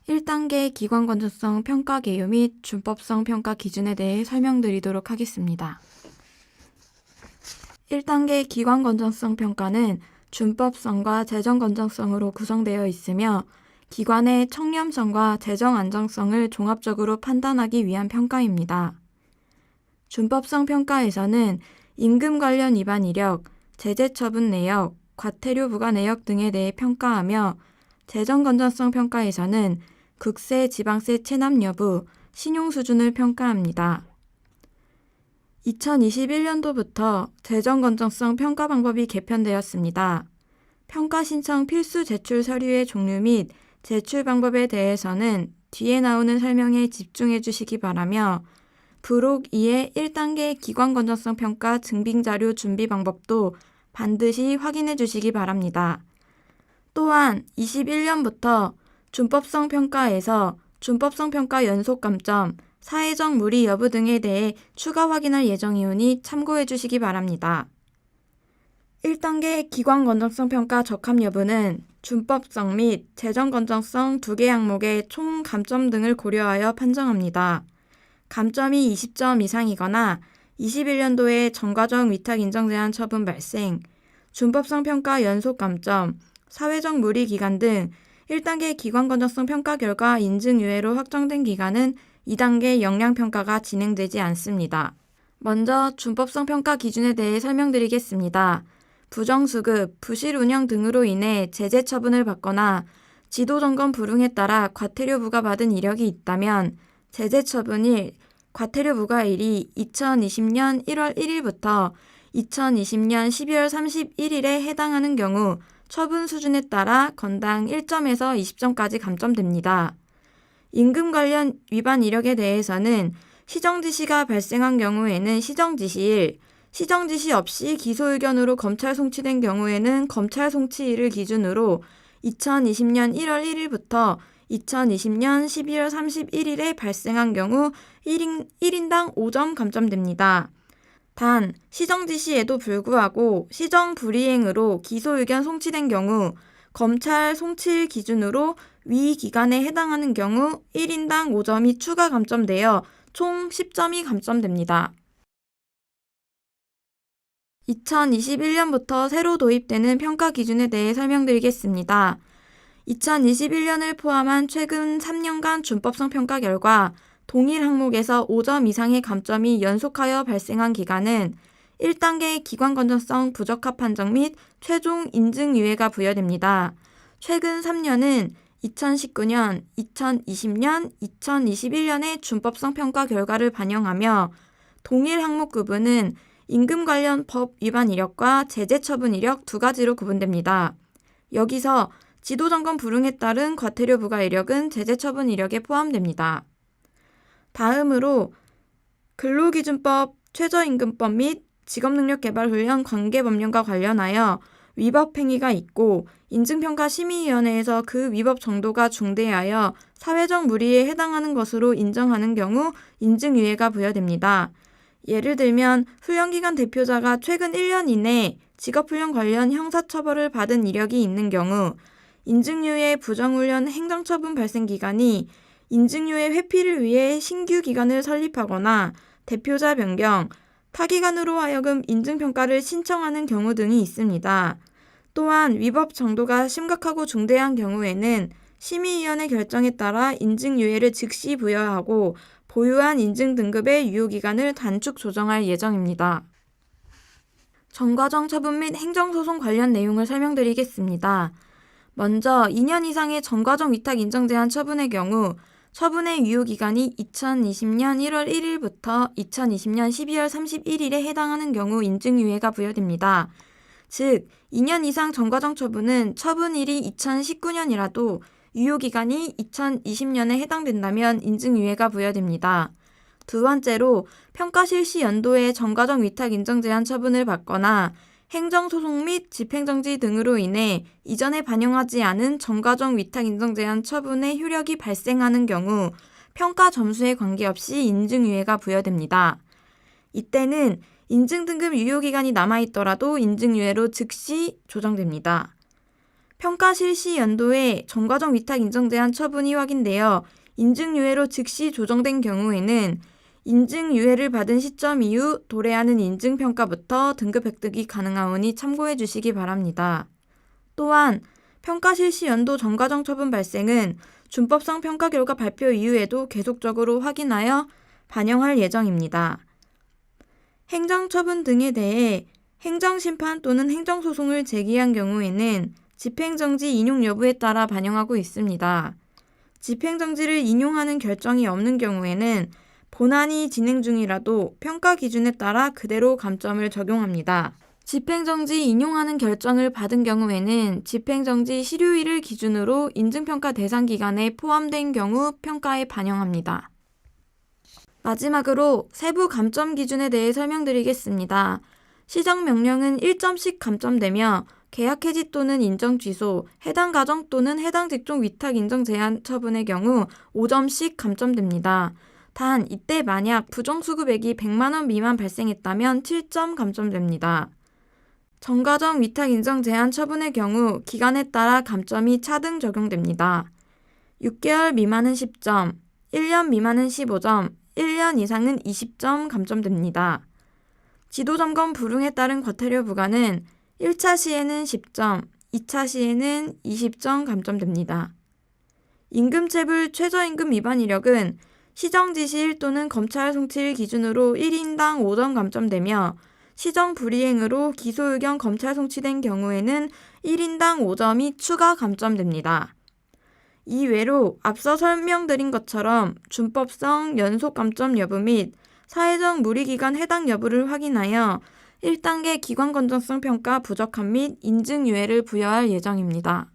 1단계 기관 건전성 평가 개요 및 준법성 평가 기준에 대해 설명드리도록 하겠습니다. 1단계 기관 건전성 평가는 준법성과 재정 건전성으로 구성되어 있으며 기관의 청렴성과 재정 안정성을 종합적으로 판단하기 위한 평가입니다. 준법성 평가에서는 임금 관련 위반 이력, 제재 처분 내역, 과태료 부과 내역 등에 대해 평가하며 재정 건전성 평가에서는 국세, 지방세 체납 여부, 신용 수준을 평가합니다. 2021년도부터 재정 건전성 평가 방법이 개편되었습니다. 평가 신청 필수 제출 서류의 종류 및 제출 방법에 대해서는 뒤에 나오는 설명에 집중해 주시기 바라며 부록 2의 1단계 기관 건전성 평가 증빙 자료 준비 방법도 반드시 확인해 주시기 바랍니다. 또한 21년부터 준법성 평가에서 준법성 평가 연속 감점, 사회적 무리 여부 등에 대해 추가 확인할 예정이오니 참고해 주시기 바랍니다. 1단계 기관 건전성 평가 적합 여부는 준법성 및 재정 건전성 2개 항목의 총 감점 등을 고려하여 판정합니다. 감점이 20점 이상이거나 21년도에 전과적 위탁 인정 제한 처분 발생, 준법성 평가 연속 감점, 사회적 무리 기간 등 1단계 기관 건전성 평가 결과 인증 유예로 확정된 기간은 2단계 역량 평가가 진행되지 않습니다. 먼저 준법성 평가 기준에 대해 설명드리겠습니다. 부정수급, 부실 운영 등으로 인해 제재 처분을 받거나 지도점검 불응에 따라 과태료 부과받은 이력이 있다면 제재 처분일, 과태료 부과일이 2020년 1월 1일부터 2020년 12월 31일에 해당하는 경우 처분 수준에 따라 건당 1점에서 20점까지 감점됩니다. 임금 관련 위반 이력에 대해서는 시정지시가 발생한 경우에는 시정지시일, 시정지시 없이 기소 의견으로 검찰 송치된 경우에는 검찰 송치일을 기준으로 2020년 1월 1일부터 2020년 12월 31일에 발생한 경우 1인당 5점 감점됩니다. 단, 시정지시에도 불구하고 시정 불이행으로 기소 의견 송치된 경우 검찰 송치일 기준으로 위 기간에 해당하는 경우 1인당 5점이 추가 감점되어 총 10점이 감점됩니다. 2021년부터 새로 도입되는 평가 기준에 대해 설명드리겠습니다. 2021년을 포함한 최근 3년간 준법성 평가 결과 동일 항목에서 5점 이상의 감점이 연속하여 발생한 기간은 1단계 기관 건전성 부적합 판정 및 최종 인증 유예가 부여됩니다. 최근 3년은 2019년, 2020년, 2021년의 준법성 평가 결과를 반영하며 동일 항목 구분은 임금 관련 법 위반 이력과 제재 처분 이력 두 가지로 구분됩니다. 여기서 지도점검 불응에 따른 과태료 부과 이력은 제재 처분 이력에 포함됩니다. 다음으로 근로기준법, 최저임금법 및 직업능력개발훈련 관계법령과 관련하여 위법 행위가 있고 인증평가심의위원회에서 그 위법 정도가 중대하여 사회적 무리에 해당하는 것으로 인정하는 경우 인증유예가 부여됩니다. 예를 들면 훈련기관 대표자가 최근 1년 이내 직업훈련 관련 형사처벌을 받은 이력이 있는 경우 인증유예 부정훈련 행정처분 발생 기간이 인증유예 회피를 위해 신규 기관을 설립하거나 대표자 변경, 타기관으로 하여금 인증평가를 신청하는 경우 등이 있습니다. 또한 위법 정도가 심각하고 중대한 경우에는 심의위원회 결정에 따라 인증유예를 즉시 부여하고 보유한 인증등급의 유효기간을 단축 조정할 예정입니다. 전과정 처분 및 행정소송 관련 내용을 설명드리겠습니다. 먼저 2년 이상의 전과정 위탁 인정 제한 처분의 경우 처분의 유효기간이 2020년 1월 1일부터 2020년 12월 31일에 해당하는 경우 인증유예가 부여됩니다. 즉, 2년 이상 전과정 처분은 처분일이 2019년이라도 유효기간이 2020년에 해당된다면 인증유예가 부여됩니다. 두 번째로 평가 실시 연도에 전과정 위탁 인정 제한 처분을 받거나 행정소송 및 집행정지 등으로 인해 이전에 반영하지 않은 전과정 위탁 인정 제한 처분의 효력이 발생하는 경우 평가 점수에 관계없이 인증유예가 부여됩니다. 이때는 인증등급 유효기간이 남아있더라도 인증유예로 즉시 조정됩니다. 평가 실시 연도에 전과정 위탁 인정 제한 처분이 확인되어 인증유예로 즉시 조정된 경우에는 인증유예를 받은 시점 이후 도래하는 인증평가부터 등급 획득이 가능하오니 참고해 주시기 바랍니다. 또한 평가 실시 연도 전과정 처분 발생은 준법성 평가 결과 발표 이후에도 계속적으로 확인하여 반영할 예정입니다. 행정처분 등에 대해 행정심판 또는 행정소송을 제기한 경우에는 집행정지 인용 여부에 따라 반영하고 있습니다. 집행정지를 인용하는 결정이 없는 경우에는 본안이 진행 중이라도 평가 기준에 따라 그대로 감점을 적용합니다. 집행정지 인용하는 결정을 받은 경우에는 집행정지 실효일을 기준으로 인증평가 대상 기간에 포함된 경우 평가에 반영합니다. 마지막으로 세부 감점 기준에 대해 설명드리겠습니다. 시정명령은 1점씩 감점되며 계약 해지 또는 인정 취소, 해당 가정 또는 해당 직종 위탁 인정 제한 처분의 경우 5점씩 감점됩니다. 단 이때 만약 부정수급액이 100만 원 미만 발생했다면 7점 감점됩니다. 전과정 위탁 인정 제한 처분의 경우 기간에 따라 감점이 차등 적용됩니다. 6개월 미만은 10점, 1년 미만은 15점, 1년 이상은 20점 감점됩니다. 지도점검 불응에 따른 과태료 부과는 1차 시에는 10점, 2차 시에는 20점 감점됩니다. 임금체불 최저임금 위반 이력은 시정지시일 또는 검찰 송치일 기준으로 1인당 5점 감점되며 시정 불이행으로 기소 의견 검찰 송치된 경우에는 1인당 5점이 추가 감점됩니다. 이외로 앞서 설명드린 것처럼 준법성 연속 감점 여부 및 사회적 무리기간 해당 여부를 확인하여 1단계 기관 건전성 평가 부적합 및 인증유예를 부여할 예정입니다.